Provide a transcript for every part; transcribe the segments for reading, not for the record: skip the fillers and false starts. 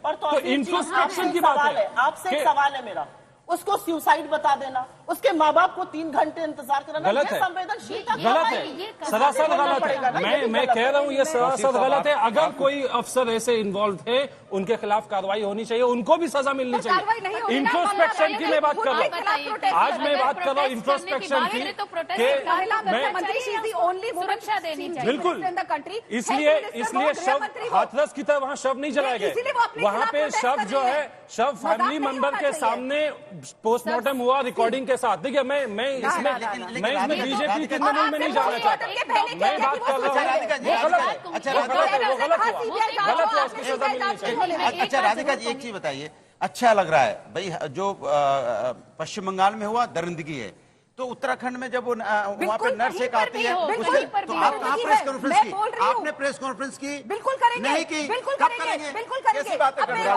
और तो इंट्रोस्पेक्शन की बात है। आपसे एक सवाल है मेरा, उसको सुसाइड बता देना, उसके माँ बाप को 3 घंटे इंतजार कराना, गलत है, संवेदनशीलता गलत है, सरासर गलत है। मैं कह रहा हूँ ये सरासर गलत है। अगर कोई अफसर ऐसे इन्वॉल्व थे, उनके खिलाफ कार्रवाई होनी चाहिए, उनको भी सजा मिलनी चाहिए। इंट्रोस्पेक्शन की मैं बात कर रहा हूँ, आज मैं बात कर रहा हूँ इंट्रोस्पेक्शन की, सुरक्षा देनी चाहिए बिल्कुल। इसलिए शव हाथरस की तरह वहाँ शव नहीं जलाए गए, वहाँ पे शव जो है, शव फैमिली मेंबर के सामने पोस्टमार्टम हुआ रिकॉर्डिंग के साथ। देखिए मैं इसमें बीजेपी के तंत्र में नहीं जाना चाहता, मैं बात कर रहा हूँ वो गलत हुआ, उसकी सजा मिलनी चाहिए। अच्छा राधिका जी, एक चीज बताइए, अच्छा लग रहा है भाई जो पश्चिम बंगाल में हुआ दरिंदगी है, तो उत्तराखंड में जब वहाँ पे नर्स एक आती है, तो आप कहाँ प्रेस कॉन्फ्रेंस की? आपने प्रेस कॉन्फ्रेंस की? बिल्कुल करेंगे, नहीं की? बिल्कुल कब करेंगे, बिल्कुल करेंगे। कैसी बातें कर रहे हैं?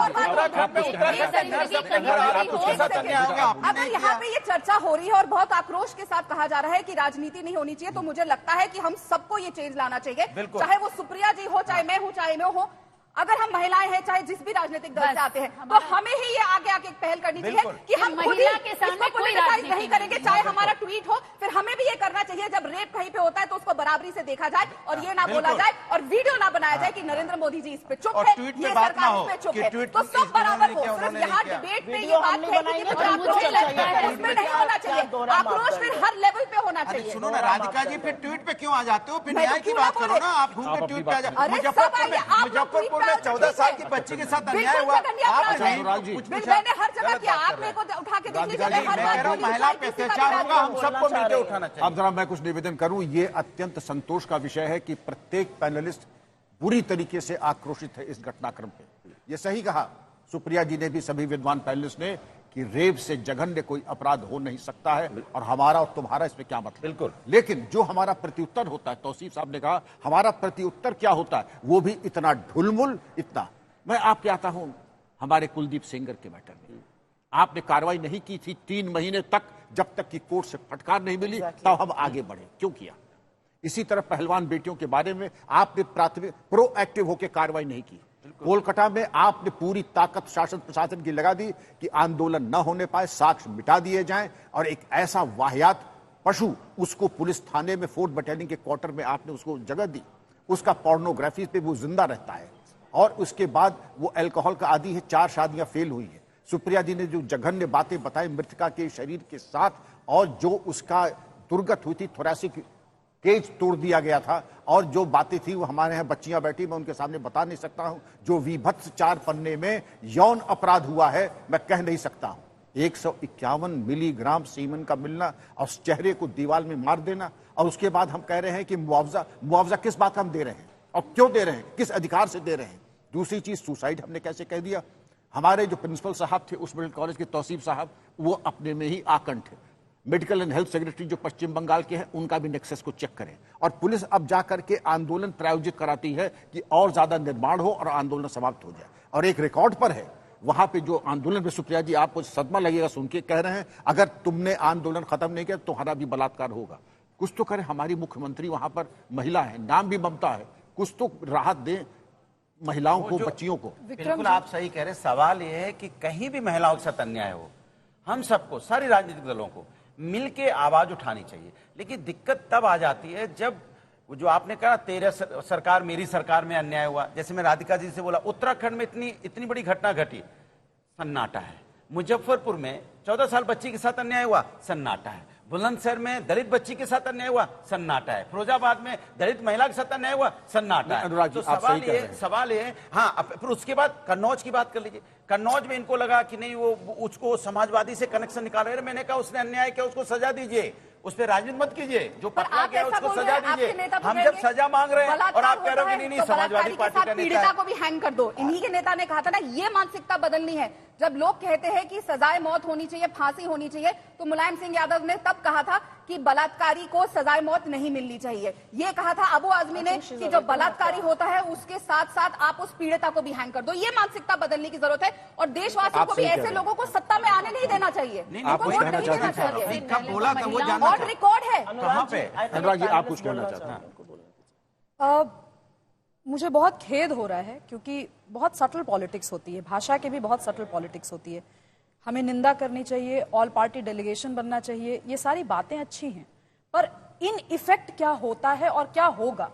अगर यहाँ पे ये चर्चा हो रही है और बहुत आक्रोश के साथ कहा जा रहा है कि राजनीति नहीं होनी चाहिए, तो मुझे लगता है कि हम सबको ये चेंज लाना चाहिए, चाहे वो सुप्रिया जी हो, चाहे मैं हूँ, चाहे मैं हो। अगर हम महिलाएं हैं, चाहे जिस भी राजनीतिक दल से आते हैं, तो हमें ही ये आगे आके पहल करनी चाहिए कि हम महिला के सामने कोई राजनीति नहीं करेंगे, चाहे हमारा ट्वीट हो। फिर हमें भी ये करना चाहिए, जब रेप कहीं पे होता है तो उसको बराबरी से देखा जाए और ये ना बोला जाए और वीडियो ना बनाया जाए कि नरेंद्र मोदी जी इस पे चुप है, ये सरकार इस पे चुप है, तो सब बराबर हो। सिर्फ यहाँ डिबेट में ये बात है कि उसमें नहीं होना चाहिए, आक्रोश फिर हर लेवल पे होना चाहिए। सुनो ना राधिका जी, फिर ट्वीट पे क्यों आ जाते हो? फिर न्याय की बात करो ना, आप घूम के ट्वीट पे आ जाओ। मुजफ्फरपुर में 14 साल की बच्ची के साथ अन्याय हुआ, मैंने हर जगह किया, आप मेरे को उठा के देख लीजिए। मैं कह रहा हूं महिला पे अत्याचार होगा, हम सबको मिलकर उठाना चाहिए। अब जरा मैं कुछ निवेदन करूं, ये अत्यंत संतोष का विषय है कि प्रत्येक पैनलिस्ट बुरी तरीके से आक्रोशित है इस घटनाक्रम पे। ये सही कहा सुप्रिया जी ने भी, सभी विद्वान पैनलिस्ट ने, कि रेप से जघन्य कोई अपराध हो नहीं सकता है और हमारा और तुम्हारा इसमें क्या मतलब। बिल्कुल। लेकिन जो हमारा प्रत्युत्तर होता है, तौसीफ साहब ने कहा हमारा प्रत्युत्तर क्या होता है, वो भी इतना ढुलमुल, इतना। मैं आपके आता हूं हमारे कुलदीप सेंगर के मैटर में। आपने कार्रवाई नहीं की थी 3 महीने तक, जब तक कि कोर्ट से फटकार नहीं मिली, तब हम आगे बढ़े। क्यों किया? इसी तरह पहलवान बेटियों के बारे में आपने प्राथमिक प्रोएक्टिव होकर कार्रवाई नहीं की। कोलकाता में आपने पूरी ताकत शासन प्रशासन की लगा दी कि आंदोलन न होने पाए, साक्ष्य मिटा दिए जाएं, और एक ऐसा वाहियात पशु उसको पुलिस थाने में 4th बटालियन के क्वार्टर में आपने उसको जगह दी, उसका पोर्नोग्राफी पे वो जिंदा रहता है, और उसके बाद वो अल्कोहल का आदी है, 4 शादियां फेल हुई है। सुप्रिया जी ने जो जघन्य बातें बताई मृतका के शरीर के साथ, और जो उसका दुर्गत हुई थी, थोरैसिक केज तोड़ दिया गया था, और जो बातें थी वो हमारे यहाँ बच्चियां बैठी, मैं उनके सामने बता नहीं सकता हूं, जो विभत्स 4 पन्ने में यौन अपराध हुआ है, मैं कह नहीं सकता हूं। 151 मिलीग्राम सीमेन का मिलना और चेहरे को दीवार में मार देना, और उसके बाद हम कह रहे हैं कि मुआवजा किस बात का हम दे रहे हैं और क्यों दे रहे हैं, किस अधिकार से दे रहे हैं। दूसरी चीज, सुसाइड हमने कैसे कह दिया। हमारे जो प्रिंसिपल साहब थे उस मेडिकल कॉलेज के, तौसीफ साहब, वो अपने में ही आकंठ है। मेडिकल एंड हेल्थ सेक्रेटरी जो पश्चिम बंगाल के हैं, उनका भी नेक्सस को चेक करें। और पुलिस अब जाकर के आंदोलन प्रायोजित कराती है कि और ज्यादा निर्माण हो और आंदोलन समाप्त हो जाए। और एक रिकॉर्ड पर है वहां पे जो आंदोलन में, सुप्रिया जी आपको सदमा लगेगा सुन के, कह रहे हैं अगर तुमने आंदोलन खत्म नहीं किया तो तुम्हारा भी बलात्कार होगा। कुछ तो करें, हमारी मुख्यमंत्री वहां पर महिला है, नाम भी ममता है, कुछ तो राहत दें महिलाओं को, बच्चियों को। बिल्कुल आप सही कह रहे हैं। सवाल यह है कि कहीं भी महिलाओं के साथ अन्याय हो, हम सबको, सारी राजनीतिक दलों को मिलके आवाज उठानी चाहिए। लेकिन दिक्कत तब आ जाती है जब जो आपने कहा तेरे सरकार मेरी सरकार में अन्याय हुआ। जैसे मैं राधिका जी से बोला, उत्तराखंड में इतनी बड़ी घटना घटी, सन्नाटा है। मुजफ्फरपुर में 14 साल बच्ची के साथ अन्याय हुआ, सन्नाटा है। बुलंदशहर में दलित बच्ची के साथ अन्याय हुआ, सन्नाटा है। फिरोजाबाद में दलित महिला के साथ अन्याय हुआ, सन्नाटा है। तो सवाल ये हाँ, फिर उसके बाद कन्नौज की बात कर लीजिए। कन्नौज में इनको लगा कि नहीं, वो उसको समाजवादी से कनेक्शन निकाल रहे हैं। मैंने कहा उसने अन्याय किया, उसको सजा दीजिए, उस पर राजनीति मत कीजिए। जो पटना गया उसको सजा दीजिए। हम जब सजा मांग रहे हैं और आप कह रहे हो कि नहीं, समाजवादी पार्टी का पीड़िता को भी हैंग कर दो। इन्हीं के नेता ने कहा था ना, ये मानसिकता बदलनी है। जब लोग कहते हैं कि सजाए मौत होनी चाहिए, फांसी होनी चाहिए, तो मुलायम सिंह यादव ने तब कहा था कि बलात्कारी को सजाए मौत नहीं मिलनी चाहिए। ये कहा था अबू आजमी ने कि जो बलात्कारी होता है उसके साथ साथ आप उस पीड़िता को भी हैंग कर दो। ये मानसिकता बदलने की जरूरत है और देशवासियों को भी ऐसे लोगों को सत्ता में आने नहीं देना चाहिए। और रिकॉर्ड है कहां पे? अनुराग जी आप कुछ कहना चाहते हैं? मुझे बहुत खेद हो रहा है क्योंकि बहुत सटल पॉलिटिक्स होती है, भाषा की भी बहुत सटल पॉलिटिक्स होती है। हमें निंदा करनी चाहिए, ऑल पार्टी डेलीगेशन बनना चाहिए, ये सारी बातें अच्छी हैं, पर इन इफेक्ट क्या होता है और क्या होगा?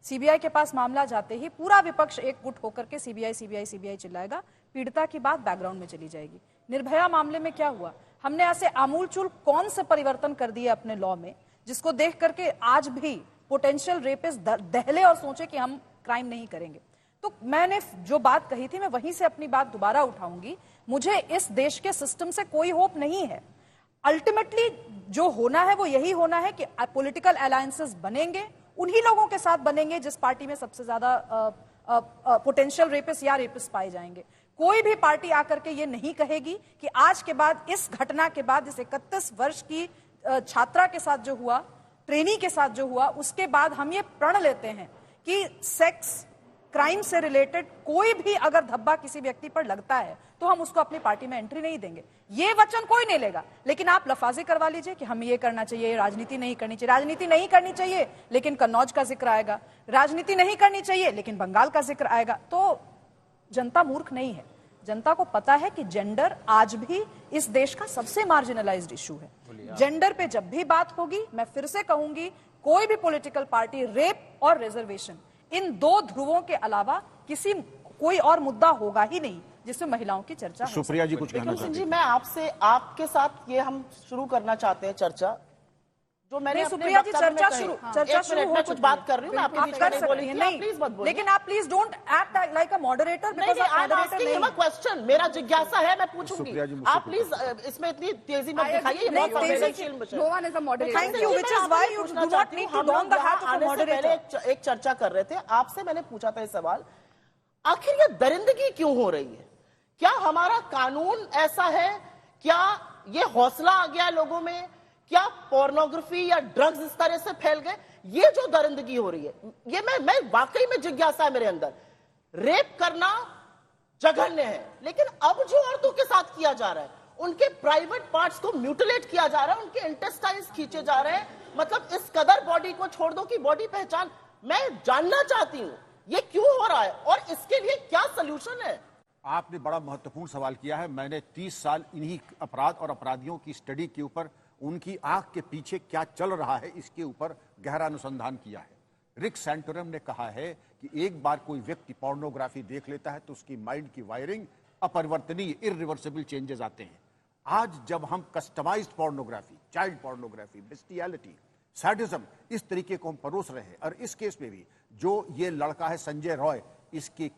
सीबीआई के पास मामला जाते ही पूरा विपक्ष एकजुट होकर के सीबीआई सीबीआई सीबीआई चिल्लाएगा, पीड़िता की बात बैकग्राउंड में चली जाएगी। निर्भया मामले में क्या हुआ? हमने ऐसे आमूलचूल कौन से परिवर्तन कर दिए अपने लॉ में जिसको देख करके आज भी पोटेंशियल रेपिस्ट दहले और सोचे कि हम क्राइम नहीं करेंगे। तो मैंने जो बात कही थी मैं वहीं से अपनी बात दोबारा उठाऊंगी। मुझे इस देश के सिस्टम से कोई होप नहीं है। अल्टीमेटली जो होना है वो यही होना है कि पॉलिटिकल अलायंसेस बनेंगे, उन्हीं लोगों के साथ बनेंगे जिस पार्टी में सबसे ज्यादा पोटेंशियल रेपिस्ट या रेपिस्ट पाए जाएंगे। कोई भी पार्टी आकर के ये नहीं कहेगी कि आज के बाद, इस घटना के बाद, इस 31 वर्ष की छात्रा के साथ जो हुआ, ट्रेनी के साथ जो हुआ, उसके बाद हम ये प्रण लेते हैं कि सेक्स क्राइम से रिलेटेड कोई भी अगर धब्बा किसी व्यक्ति पर लगता है तो हम उसको अपनी पार्टी में एंट्री नहीं देंगे। ये वचन कोई नहीं लेगा, लेकिन आप लफाजी करवा लीजिए कि हम ये करना चाहिए, राजनीति नहीं करनी चाहिए। राजनीति नहीं करनी चाहिए लेकिन कन्नौज का जिक्र आएगा, राजनीति नहीं करनी चाहिए लेकिन बंगाल का जिक्र आएगा। तो जनता मूर्ख नहीं है, जनता को पता है कि जेंडर आज भी इस देश का सबसे मार्जिनलाइज्ड इशू है। जेंडर पे जब भी बात होगी, मैं फिर से कहूंगी, कोई भी पॉलिटिकल पार्टी रेप और रिजर्वेशन, इन दो ध्रुवों के अलावा कोई और मुद्दा होगा ही नहीं जिसमें महिलाओं की चर्चा हो। सुप्रिया जी कुछ कहना सिंह जी, मैं आपके साथ ये हम शुरू करना चाहते हैं चर्चा, जो मैंने सुप्रिया जी चर्चा शुरू हो, कुछ बात कर रही हूँ, आपके बीच में नहीं बोली थी, आप प्लीज मत बोलिए। लेकिन आप please don't act like a moderator, because आप मॉडरेटर नहीं हैं। क्वेश्चन, मेरा जिज्ञासा है, मैं पूछूंगी, आप प्लीज इसमें इतनी तेजी मत दिखाइए। No one is a moderator. Thank you, which is why you do not need to don the hat of a moderator. एक चर्चा कर रहे थे, आपसे मैंने पूछा था ये सवाल, आखिर ये दरिंदगी क्यों हो रही है? क्या हमारा कानून ऐसा है? क्या ये हौसला आ गया लोगों में? क्या पोर्नोग्राफी या ड्रग्स इस तरह से फैल गए? ये जो दरिंदगी हो रही है, ये मैं वाकई में जिज्ञासा है मेरे अंदर। रेप करना जघन्य है, लेकिन अब जो औरतों के साथ किया जा रहा है, उनके प्राइवेट पार्ट्स को म्यूटिलेट किया जा रहा है, उनके इंटेस्टाइन्स खींचे जा रहे हैं, मतलब इस कदर बॉडी को छोड़ दो कि बॉडी पहचान। मैं जानना चाहती हूं ये क्यों हो रहा है और इसके लिए क्या सोल्यूशन है? आपने बड़ा महत्वपूर्ण सवाल किया है। मैंने 30 साल इन्हीं अपराध और अपराधियों की स्टडी के ऊपर, उनकी आंख के पीछे क्या चल रहा है इसके ऊपर गहरा अनुसंधान किया है। रिक सैंटोरम ने कहा है कि एक बार कोई व्यक्ति पोर्नोग्राफी देख लेता है तो उसकी माइंड की वायरिंग अपरिवर्तनीय, इरिवर्सिबल चेंजेस आते हैं। आज जब हम customised pornography, child pornography, bestiality, sadism, इस तरीके को हम परोस रहे हैं, और इस केस में भी जो ये लड़का है संजय रॉय, इसके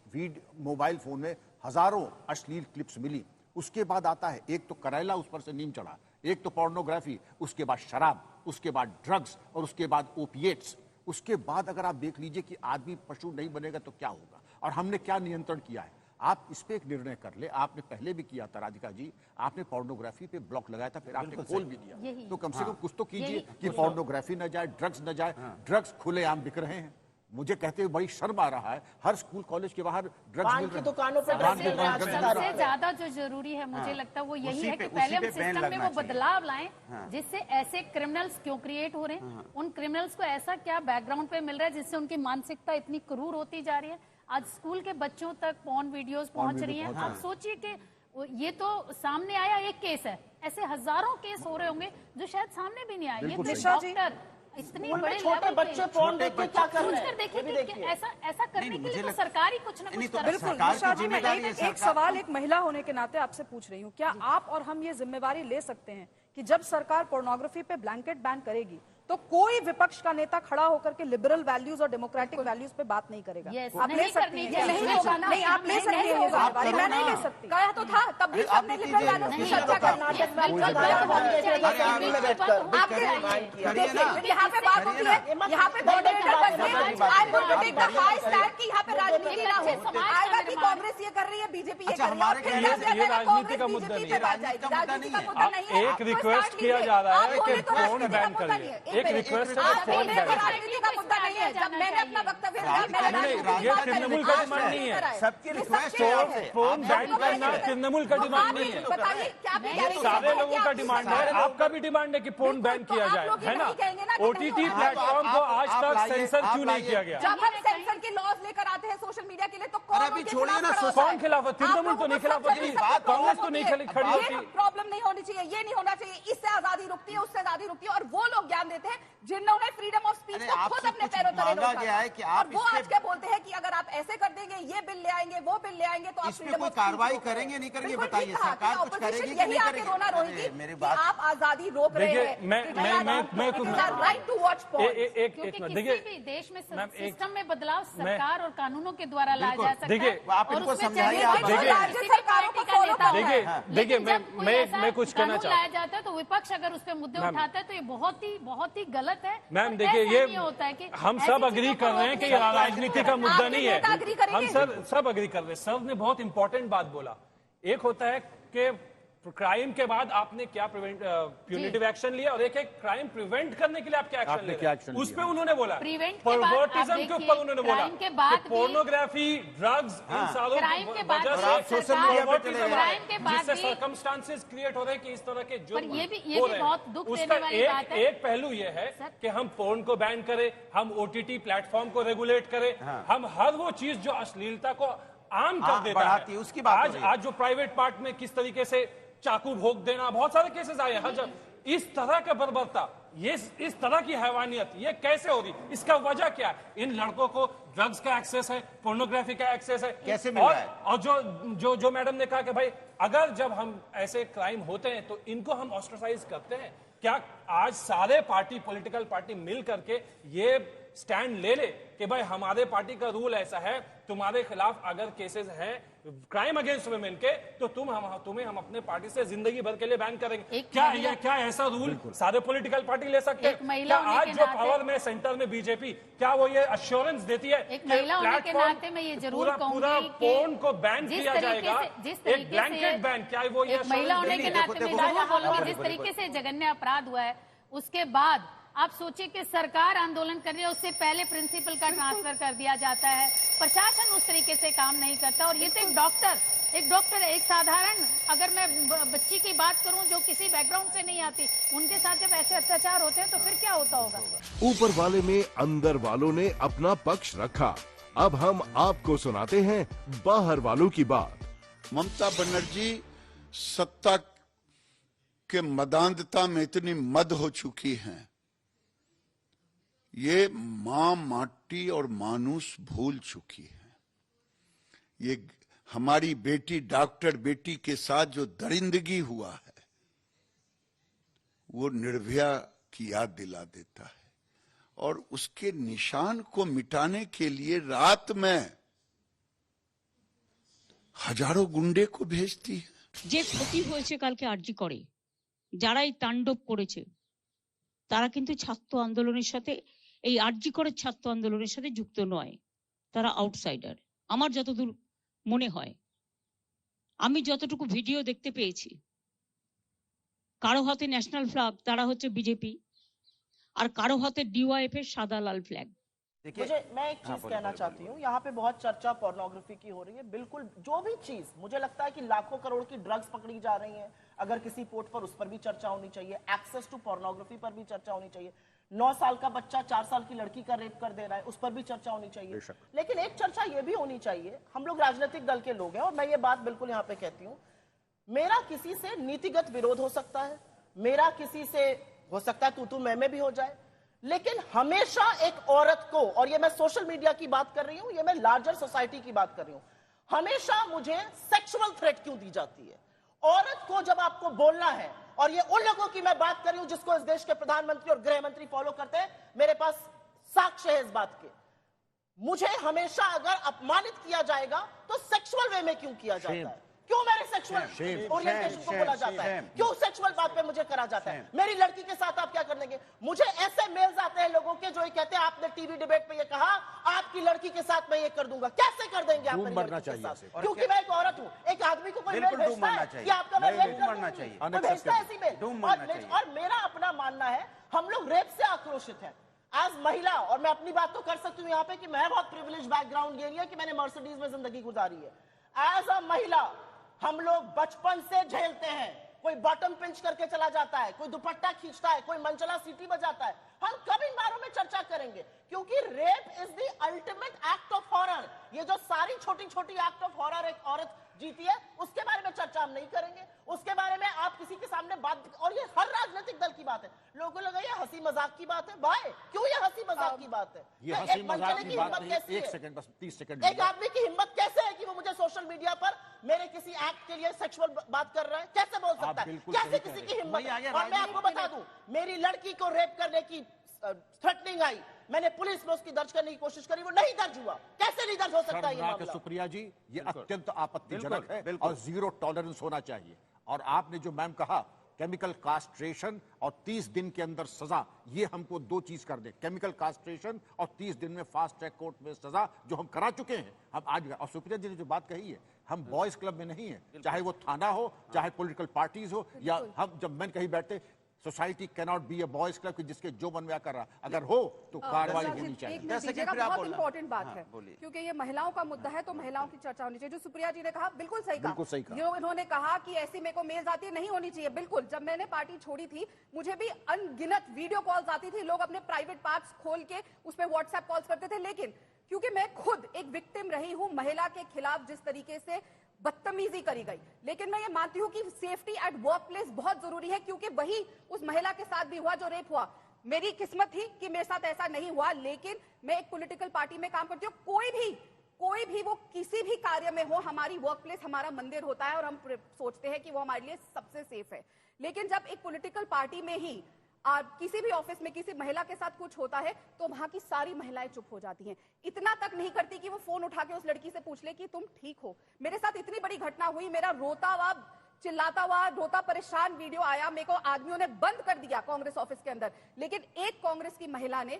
मोबाइल फोन में हजारों अश्लील क्लिप्स मिली। उसके बाद आता है, एक तो करेला उस पर से नीम चढ़ा, एक तो पोर्नोग्राफी, उसके बाद शराब, उसके बाद ड्रग्स, और उसके बाद ओपिएट्स। उसके बाद अगर आप देख लीजिए कि आदमी पशु नहीं बनेगा तो क्या होगा, और हमने क्या नियंत्रण किया है। आप इस पे एक निर्णय कर ले, आपने पहले भी किया था राधिका जी, आपने पोर्नोग्राफी पे ब्लॉक लगाया था, फिर आपने खोल भी दिया, तो कम से कम कुछ तो कीजिए कि पोर्नोग्राफी न जाए, ड्रग्स न जाए। ड्रग्स खुलेआम बिक रहे हैं, मुझे कहते हुए बड़ी शर्म आ रहा है, हर स्कूल कॉलेज के बाहर ड्रग्स मिल रहे हैं। दुकानों पे सबसे ज्यादा जो जरूरी है मुझे लगता है वो यही है कि पहले हम सिस्टम में वो बदलाव लाएं जिससे ऐसे क्रिमिनल्स क्यों क्रिएट हो रहे हैं, उन क्रिमिनल्स को ऐसा क्या बैकग्राउंड पे मिल रहा है जिससे उनकी मानसिकता इतनी क्रूर होती जा रही है। आज स्कूल के बच्चों तक पॉर्न वीडियोस पहुंच रही हैं। आप सोचिए कि ये तो सामने आया एक केस है, ऐसे हजारों केस हो रहे होंगे जो शायद सामने भी नहीं आए। ये डॉक्टर इतनी बड़े छोटे बच्चे पॉर्न देख के क्या कर रहे हैं? देखिए कि ऐसा करने के लिए तो सरकार ही कुछ ना कुछ कर। बिल्कुल निशा जी, मैं एक सवाल एक महिला होने के नाते आपसे पूछ रही हूँ, क्या आप और हम ये जिम्मेवारी ले सकते हैं कि जब सरकार पोर्नोग्राफी पे ब्लैंकेट बैन करेगी तो कोई विपक्ष का नेता खड़ा होकर के लिबरल वैल्यूज और डेमोक्रेटिक वैल्यूज पे बात नहीं करेगा? आप ले सकती हैं, नहीं आप ले सकती हैं, मैं नहीं ले सकती। कहा तो था तब भी सबने लिबरल वैल्यूज की चर्चा कर्नाटक में यहाँ पे बात होती है, यहाँ पे मॉडरेटर बनके I am going to take the high stand कि यहाँ पे राजनीति ना हो। आएगा कि कांग्रेस ये कर रही है, बीजेपी ये कर रही है, ये राजनीति का मुद्दा नहीं है। एक रिक्वेस्ट किया जा रहा है कि फोन बैन करिए, एक रिक्वेस्ट है, फोन राजनीति का मुद्दा नहीं है। जब मैंने अपना वक्तव्य ये तृणमूल का डिमांड नहीं है, सबकी रिक्वेस्ट फोन बैन करना तृणमूल का डिमांड नहीं है, बताइए क्या सारे लोगों का डिमांड है। आपका भी डिमांड है कि फोन बैन किया जाए, है ना? ओटीटी प्लेटफॉर्म को आज तक सेंसर क्यों नहीं किया गया? जब हम सेंसर के लॉज लेकर आते हैं सोशल मीडिया के लिए तो अभी छोड़िए ना, कौन खिलाफ है? तृणमूल तो नहीं खिलाफ होती, कांग्रेस तो नहीं खड़ी होती। प्रॉब्लम नहीं होनी चाहिए, ये नहीं होना चाहिए, इससे आजादी रुकती है, उससे आजादी रुकती है। और वो लोग ज्ञान देते हैं जिन्होंने फ्रीडम ऑफ स्पीच को खुद अपने पैरों तले गया है कि और वो आज क्या बोलते हैं कि अगर आप ऐसे कर देंगे, ये बिल ले आएंगे, वो बिल ले आएंगे तो आप कोई कार्रवाई करेंगे नहीं करेंगे? बताइए, सरकार कुछ करेगी कि नहीं करेगी? रोना रोएगी मेरी कि बात, आप आजादी रोक रहे हैं। राइट टू वॉच एक क्योंकि मिनट, किसी भी देश में सिस्टम में बदलाव सरकार और कानूनों के द्वारा लाया जा सकता है। देखिए, आप इनको समझाइए, आप राज्य सरकारों को फॉलो करना है। देखिए मैं कुछ कहना चाहता लाया जाता है तो विपक्ष अगर उस पर मुद्दे उठाता है तो ये बहुत ही गलत है। मैम देखिए, ये होता है कि हम सब अग्री कर रहे हैं कि राजनीति का मुद्दा नहीं है, हम सब अग्री कर रहे हैं। सर ने बहुत इंपॉर्टेंट बात बोला। एक होता है कि क्राइम के बाद आपने क्या प्यूनिटिव एक्शन लिया और एक क्राइम प्रिवेंट करने के लिए आप क्या एक्शन ले, उस पर उन्होंने बोला। परवर्टिज्म के ऊपर उन्होंने बोला के बाद पोर्नोग्राफी, ड्रग्स, इन सारों की वजह से सोशल मीडिया पे चले गए, जिससे सर्कमस्टांसेस क्रिएट हो रहे हैं कि इस तरह के जुर्म ये भी बहुत दुख देने वाली बात है। एक पहलू ये है कि हम पोर्न को बैन करें, हम ओटीटी प्लेटफॉर्म को रेगुलेट करें, हम हर वो चीज जो अश्लीलता को आम कर देता है, उसकी बात आज जो प्राइवेट पार्ट में किस तरीके से चाकू भोग देना, बहुत सारे केसेस आए हैं। जब इस तरह का बर्बरता, ये इस तरह की हैवानियत, ये कैसे हो रही? इसका वजह क्या है? इन लड़कों को ड्रग्स का एक्सेस है, पोर्नोग्राफी का एक्सेस है, कैसे मिल रहा है? और जो मैडम ने कहा कि भाई अगर जब हम ऐसे क्राइम होते हैं तो इनको हम ऑस्ट्रेसाइज करते हैं, क्या आज सारे पार्टी, पॉलिटिकल पार्टी मिल करके ये स्टैंड ले ले कि भाई हमारे पार्टी का रूल ऐसा है, तुम्हारे खिलाफ अगर केसेस हैं क्राइम अगेंस्ट वुमेन के तो तुम्हें हम अपने पार्टी से जिंदगी भर के लिए बैन करेंगे? क्या ऐसा रूल सारे पॉलिटिकल पार्टी ले सकते हैं? क्या आज जो पावर में सेंटर में बीजेपी, क्या वो ये अश्योरेंस देती है एक महिला होने के नाते मैं ये जरूर पूरा पोर्न को बैन किया जाएगा, एक ब्लैंकेट बैन? क्या वो ये महिला होने के नाते मैं जरूर बोलूंगी, जिस तरीके से जघन्य अपराध हुआ है उसके बाद आप सोचिए कि सरकार आंदोलन कर रही है, उससे पहले प्रिंसिपल का ट्रांसफर कर दिया जाता है, प्रशासन उस तरीके से काम नहीं करता। और ये तो एक डॉक्टर एक साधारण, अगर मैं बच्ची की बात करूं जो किसी बैकग्राउंड से नहीं आती, उनके साथ जब ऐसे अत्याचार होते हैं तो फिर क्या होता होगा? ऊपर वाले में अंदर वालों ने अपना पक्ष रखा। अब हम आपको सुनाते हैं बाहर वालों की बात। ममता बनर्जी सत्ता के मदांधता में इतनी मद हो चुकी हैं, ये मां माटी और मानुष भूल चुकी है। ये हमारी बेटी, डॉक्टर बेटी के साथ जो दरिंदगी हुआ है वो निर्भया की याद दिला देता है और उसके निशान को मिटाने के लिए रात में हजारों गुंडे को भेजती है। যে ক্ষতি হয়েছে কালকে আরজি করে, যারা এই তাণ্ডব করেছে তারা কিন্তু ছাত্র আন্দোলনের সাথে, এই আরজি করে ছাত্র আন্দোলনের সাথে যুক্ত নয়, তারা আউটসাইডার আমার যতদূর মনে হয়। আমি যতটুকু ভিডিও দেখতে পেয়েছি, কারো হাতে ন্যাশনাল ফ্ল্যাগ, তারা হচ্ছে বিজেপি, আর কারো হাতে ডিওয়াইএফ এর সাদা লাল ফ্ল্যাগ। मैं एक चीज कहना चाहती हूँ, यहाँ पे बहुत चर्चा पोर्नोग्राफी की हो रही है। बिल्कुल, जो भी चीज मुझे लगता है कि लाखों करोड़ की ड्रग्स पकड़ी जा रही हैं, अगर किसी पोर्ट पर उस पर भी चर्चा होनी चाहिए, एक्सेस टू पोर्नोग्राफी पर भी चर्चा होनी चाहिए, 9 साल का बच्चा 4 साल की लड़की का रेप कर दे रहा है, उस पर भी चर्चा होनी चाहिए। लेकिन एक चर्चा ये भी होनी चाहिए, हम लोग राजनीतिक दल के लोग हैं और मैं ये बात बिल्कुल यहाँ पे कहती हूँ, मेरा किसी से नीतिगत विरोध हो सकता है, मेरा किसी से हो सकता है तू मैं भी हो जाए, लेकिन हमेशा एक औरत को, और ये मैं सोशल मीडिया की बात कर रही हूं, ये मैं लार्जर सोसाइटी की बात कर रही हूं, हमेशा मुझे सेक्सुअल थ्रेट क्यों दी जाती है? औरत को जब आपको बोलना है, और ये उन लोगों की मैं बात कर रही हूं जिसको इस देश के प्रधानमंत्री और गृह मंत्री फॉलो करते हैं, मेरे पास साक्ष्य है इस बात के, मुझे हमेशा अगर अपमानित किया जाएगा तो सेक्सुअल वे में क्यों किया जाता है? क्यों मेरे सेक्सुअल ओरिएंटेशन को बोला जाता है, क्यों सेक्सुअल बात पे मुझे करा जाता है? मेरी लड़की के साथ आप क्या कर देंगे? मुझे ऐसे मेल्स आते हैं लोगों के जो ये कहते हैं आपने टीवी डिबेट पे ये कहा आपकी लड़की के साथ मैं ये कर दूंगा। कैसे कर देंगे आप मेरी लड़की के साथ? क्योंकि मैं एक औरत हूँ। एक आदमी को कोई मेल भेजता है कि आपका मैं रेप कर दूंगी, भेजता है ऐसी मेल। और मेरा अपना मानना है हम लोग रेप से आक्रोशित है एज महिला, और मैं अपनी बात तो कर सकती हूँ यहाँ पे कि मैं बहुत प्रिविलेज बैकग्राउंड गेरी है कि मैंने मर्सिडीज में जिंदगी गुजारी है। एज अ महिला हम लोग बचपन से झेलते हैं, कोई बॉटम पिंच करके चला जाता है, कोई दुपट्टा खींचता है, कोई मंचला सीटी बजाता है। हम कब इन बारों में चर्चा करेंगे? क्योंकि rape is the ultimate act of horror. ये जो सारी छोटी छोटी एक्ट ऑफ हॉरर एक औरत जीती है उसके बारे में चर्चा हम नहीं करेंगे। उसके बारे में आप किसी के सामने बात, और ये हर राजनीतिक दल की बात है। लोगों को लगा ये हंसी मजाक की बात है। भाई क्यों ये हंसी मजाक की बात है? ये हंसी मजाक की बात नहीं। एक सेकंड, बस 30 सेकंड। एक आदमी की हिम्मत कैसे है कि वो मुझे सोशल मीडिया पर मेरे किसी एक्ट के लिए सेक्सुअल बात कर रहा है? कैसे बोल सकता है? कैसे किसी की हिम्मत? और मैं आपको बता दूं, मेरी लड़की को रेप करने की थ्रेटनिंग आई, मैंने पुलिस में उसकी दर्ज करने की कोशिश करी, वो नहीं दर्ज हुआ। कैसे नहीं दर्ज हो सकता है ये मामला? सुप्रिया जी, ये अत्यंत आपत्तिजनक है और जीरो टॉलरेंस होना चाहिए। और आपने जो मैम कहा केमिकल कास्ट्रेशन और 30 दिन के अंदर सजा, ये हमको दो चीज कर दे, केमिकल कास्ट्रेशन और 30 दिन में फास्ट ट्रैक कोर्ट में सजा, जो हम करा चुके हैं। हम आज, और सुप्रिया जी ने जो बात कही है, हम बॉयज क्लब में नहीं है, चाहे वो थाना हो, चाहे पॉलिटिकल पार्टीज हो, या हम जब मैन कहीं बैठते, society cannot be A boys club कि जिसके जो मन में कर रहा, अगर हो तो कार्रवाई होनी चाहिए। बहुत इंपॉर्टेंट बात है, क्योंकि ये महिलाओं का मुद्दा है तो महिलाओं की चर्चा होनी चाहिए। जो सुप्रिया जी ने कहा बिल्कुल सही कहा। जो इन्होंने कहा कि ऐसी मेरे को मेल्स आती है, नहीं होनी चाहिए। बिल्कुल, जब मैंने पार्टी छोड़ी थी मुझे भी अनगिनत वीडियो कॉल्स आती थी, लोग अपने प्राइवेट पार्ट्स खोल के उस पर व्हाट्सएप कॉल्स करते थे। लेकिन क्योंकि मैं खुद एक विक्टिम रही हूं, महिला के खिलाफ जिस तरीके से बदतमीजी करी गई, लेकिन मैं ये मानती हूं कि सेफ्टी एट वर्क प्लेस बहुत जरूरी है, क्योंकि वही उस महिला के साथ भी हुआ जो रेप हुआ। मेरी किस्मत थी कि मेरे साथ ऐसा नहीं हुआ, लेकिन मैं एक पॉलिटिकल पार्टी में काम करती हूँ। कोई भी वो किसी भी कार्य में हो, हमारी वर्क प्लेस हमारा मंदिर होता है और हम सोचते हैं कि वो हमारे लिए सबसे सेफ है। लेकिन जब एक पॉलिटिकल पार्टी में ही किसी भी ऑफिस में किसी महिला के साथ कुछ होता है तो वहां की सारी महिलाएं चुप हो जाती हैं। इतना तक नहीं करती कि वो फोन उठा के उस लड़की से पूछ ले कि तुम ठीक हो। मेरे साथ इतनी बड़ी घटना हुई, मेरा रोता हुआ, चिल्लाता हुआ, रोता परेशान वीडियो आया, मेरे को आदमियों ने बंद कर दिया कांग्रेस ऑफिस के अंदर। लेकिन एक कांग्रेस की महिला ने,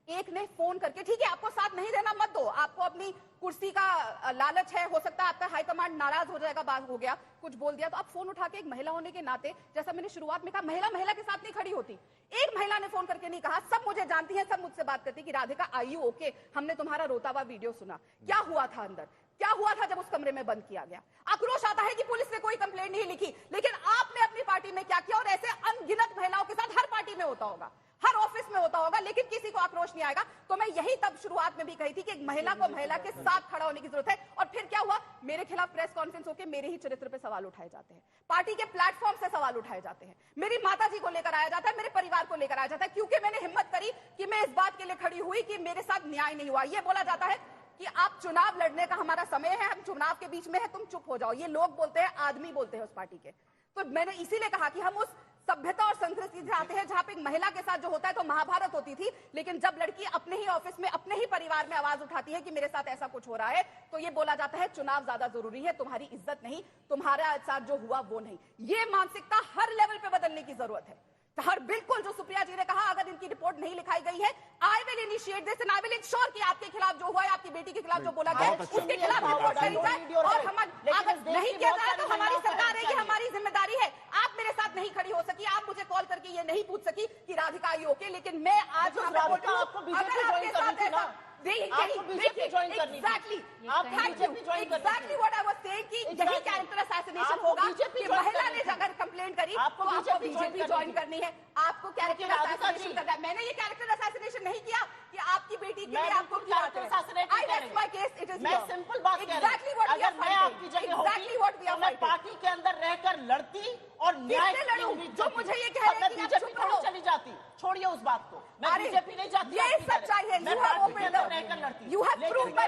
एक ने फोन करके, ठीक है आपको साथ नहीं देना मत दो, आपको अपनी कुर्सी का लालच है, हो सकता है आपका हाईकमांड नाराज हो जाएगा, बात हो गया, कुछ बोल दिया, तो आप फोन उठा के एक महिला होने के नाते, जैसा मैंने शुरुआत में कहा, महिला के साथ नहीं खड़ी होती। एक महिला ने फोन करके नहीं कहा, सब मुझे जानती है, सब मुझसे बात करती कि राधिका आर यू ओके, हमने तुम्हारा रोता हुआ वीडियो सुना, क्या हुआ था अंदर, क्या हुआ था जब उस कमरे में बंद किया गया। आक्रोश आता है कि पुलिस ने कोई कंप्लेंट नहीं लिखी, लेकिन आपने अपनी पार्टी में क्या किया, और ऐसे अनगिनत महिलाओं के साथ हर पार्टी में होता होगा, हर ऑफिस में होता होगा, लेकिन किसी को आक्रोश नहीं आएगा। तो मैं यही तब शुरुआत में भी कही थी कि एक महिला को महिला के साथ खड़ा होने की जरूरत है। और फिर क्या हुआ, मेरे खिलाफ प्रेस कॉन्फ्रेंस होकर मेरे ही चरित्र पे सवाल उठाए जाते हैं, पार्टी के प्लेटफॉर्म से सवाल उठाए जाते हैं, मेरी माताजी को लेकर आया जाता है, मेरे परिवार को लेकर आया जाता है, क्योंकि मैंने हिम्मत करी कि मैं इस बात के लिए खड़ी हुई कि मेरे साथ न्याय नहीं हुआ। यह बोला जाता है कि आप चुनाव लड़ने का हमारा समय है, हम चुनाव के बीच में है, तुम चुप हो जाओ। ये लोग बोलते हैं, आदमी बोलते हैं उस पार्टी के। तो मैंने इसीलिए कहा कि हम उस सभ्यता और संस्कृति से आते हैं जहां पे एक महिला के साथ जो होता है तो महाभारत होती थी, लेकिन जब लड़की अपने ही ऑफिस में, अपने ही परिवार में आवाज उठाती है कि मेरे साथ ऐसा कुछ हो रहा है, तो ये बोला जाता है चुनाव ज्यादा जरूरी है, तुम्हारी इज्जत नहीं, तुम्हारा साथ जो हुआ वो नहीं। ये मानसिकता हर लेवल पे बदलने की जरूरत है। हर बिल्कुल जो सुप्रिया जी ने कहा, अगर इनकी रिपोर्ट नहीं लिखाई गई है, I will initiate this and I will ensure कि आपके खिलाफ जो हुआ है, आपकी बेटी के खिलाफ जो बोला गया है, उसके खिलाफ रिपोर्ट करी जाए। और हम अगर नहीं किया जाए तो हमारी सरकार है, ये हमारी जिम्मेदारी है। आप मेरे साथ नहीं खड़ी हो सकी, आप मुझे कॉल करके ये नहीं पूछ सकी कि राधिका आई ओके, लेकिन मैं आज महिला ने अगर कंप्लेंट करी तो आपको बीजेपी ज्वाइन करनी है, आपको कैरेक्टर असैसिनेशन करना है। मैंने ये कैरेक्टर असैसिनेशन नहीं किया कि आपकी बेटी के लिए आपको सिंपल बात पार्टी के अंदर रहकर लड़ती और न्याय जो मुझे ये कह रहे हैं कि बीजेपी क्यों चली जाती, छोड़िए उस बात को, मैं बीजेपी नहीं जाती, ये सच्चाई है। मैं पार्टी के अंदर रहकर लड़ती। You have proved my